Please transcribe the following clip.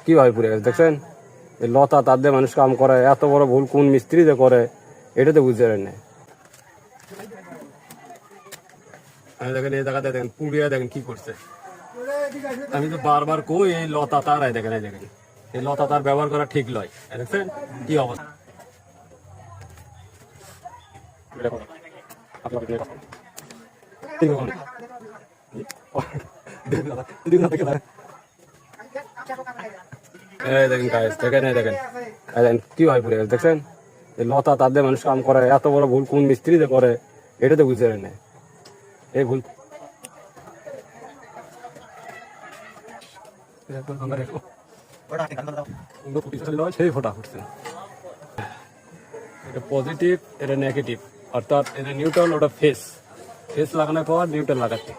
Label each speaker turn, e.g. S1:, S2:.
S1: কি ভাবে পুড়ে গেছে দেখছেন? এই লতা তার দিয়ে মানুষ কাম করে, এত বড় ভুল কোন মিস্ত্রি যে করে এটা তো বুঝতে পারেন না। আমি দেখেন এই জায়গাতে দেখেন পুড়িয়া দেখেন কি করছে। আমি তো বারবার কই এই লতা তার দেখেন, এই দেখেন এই লতা তার ব্যবহার করা ঠিক নয়। দেখছেন কি অবস্থা। দেখেন দেখেন কি হয় পুড়ে গেছে দেখছেন? এই লতা তার দিয়ে মানুষ কাম করে, এত বড় ভুল কোন মিস্ত্রি যে করে এটা তো বুঝতে পারেন না। এই ভুল সেই ফোটা ফুটছে। এটা পজিটিভ, এটা নেগেটিভ, অর্থাৎ এটা নিউট্রাল, ওটা ফেস। ফেস লাগানোর পর নিউট্রাল লাগাচ্ছে।